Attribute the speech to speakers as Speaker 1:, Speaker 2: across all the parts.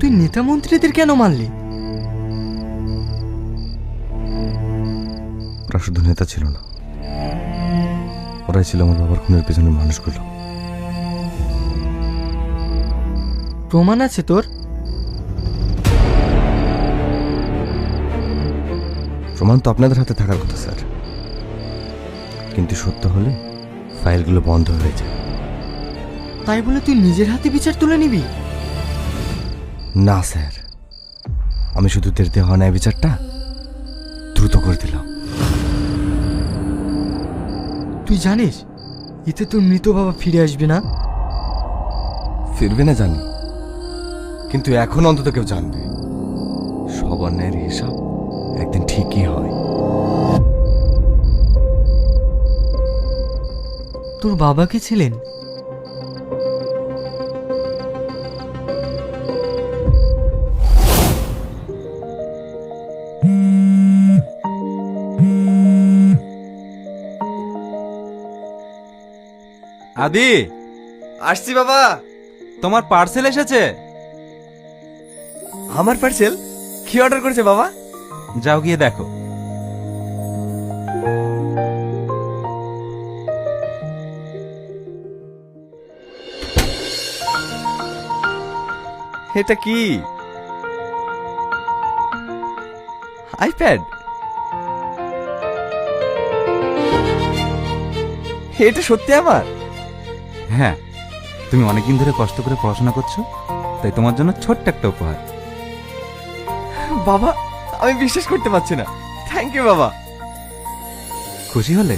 Speaker 1: তুই নেতা মন্ত্রীদের কেন মারলি?
Speaker 2: ওরা শুধু নেতা ছিল না, ওরাই ছিল আমার বাবার খুনের পেছনের মানুষগুলো।
Speaker 1: প্রমাণ আছে তোর?
Speaker 2: প্রমাণ তো আপনাদের হাতে থাকার কথা স্যার, কিন্তু সত্য হলে ফাইলগুলো বন্ধ হয়ে যায়।
Speaker 1: তাই বলে তুই নিজের হাতে বিচার তুলে নিবি?
Speaker 2: না স্যার, আমি শুধু দেরতে হওয়া ন্যায় বিচারটা দ্রুত করে দিলাম।
Speaker 1: তুই জানিস এতে তোর মৃত বাবা ফিরে আসবে না?
Speaker 2: ফিরবে না জানি, কিন্তু এখন অন্তত কেউ জানবে সব অন্যায়ের হিসাব একদিন ঠিকই হয়।
Speaker 1: তোর বাবা কে ছিলেন?
Speaker 3: আদি,
Speaker 4: আসছি বাবা।
Speaker 3: তোমার পার্সেল এসেছে।
Speaker 4: আমার পার্সেল? কি অর্ডার করেছে বাবা?
Speaker 3: যাও গিয়ে দেখো।
Speaker 4: এটা কি? আইপ্যাড? এটা সত্যি আমার?
Speaker 3: হ্যাঁ, তুমি অনেকদিন ধরে কষ্ট করে পড়াশোনা করছো, তাই তোমার জন্য ছোট্ট একটা উপহার।
Speaker 4: বাবা, আমি বিশ্বাস করতে পারছি না। থ্যাংক ইউ বাবা।
Speaker 3: খুশি হলে?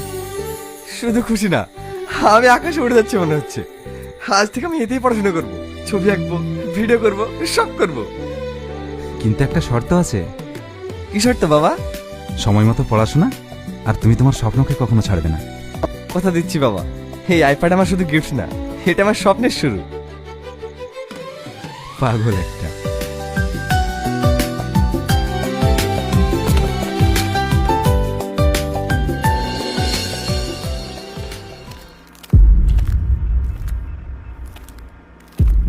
Speaker 4: শুধু খুশি না, আমি আকাশে উড়ে যাচ্ছি মনে হচ্ছে। আজ থেকে আমি এতেই পড়াশোনা করব, ছবি আঁকবো, ভিডিও করব, সব করব।
Speaker 3: কিন্তু একটা শর্ত আছে।
Speaker 4: কি শর্ত বাবা?
Speaker 3: সময় মতো পড়াশোনা, আর তুমি তোমার স্বপ্নকে কখনো ছাড়বে না।
Speaker 4: কথা দিচ্ছি বাবা, এই আইপ্যাড আমার শুধু গিফট না, এটা আমার স্বপ্নের শুরু।
Speaker 3: পাগল একটা।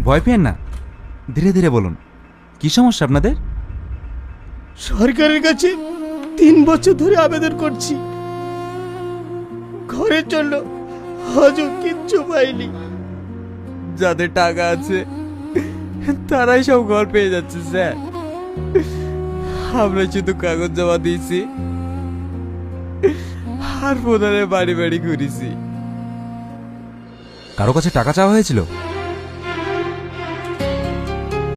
Speaker 3: ভয় পেন না, ধীরে ধীরে বলুন। কি সমস্যা আপনাদের?
Speaker 5: সরকারের কাছে 3 বছর ধরে আবেদন করছি, ঘরের জন্য আজও কিচ্ছু পাইনি।
Speaker 4: যাদের টাকা আছে তারাই সব ঘর পেয়ে যাচ্ছে স্যার, আমরা শুধু কাগজ জমা দিয়েছি আর প্রধানের বাড়ি বাড়ি ঘুরেছি।
Speaker 3: কারো কাছে টাকা চাওয়া হয়েছিল?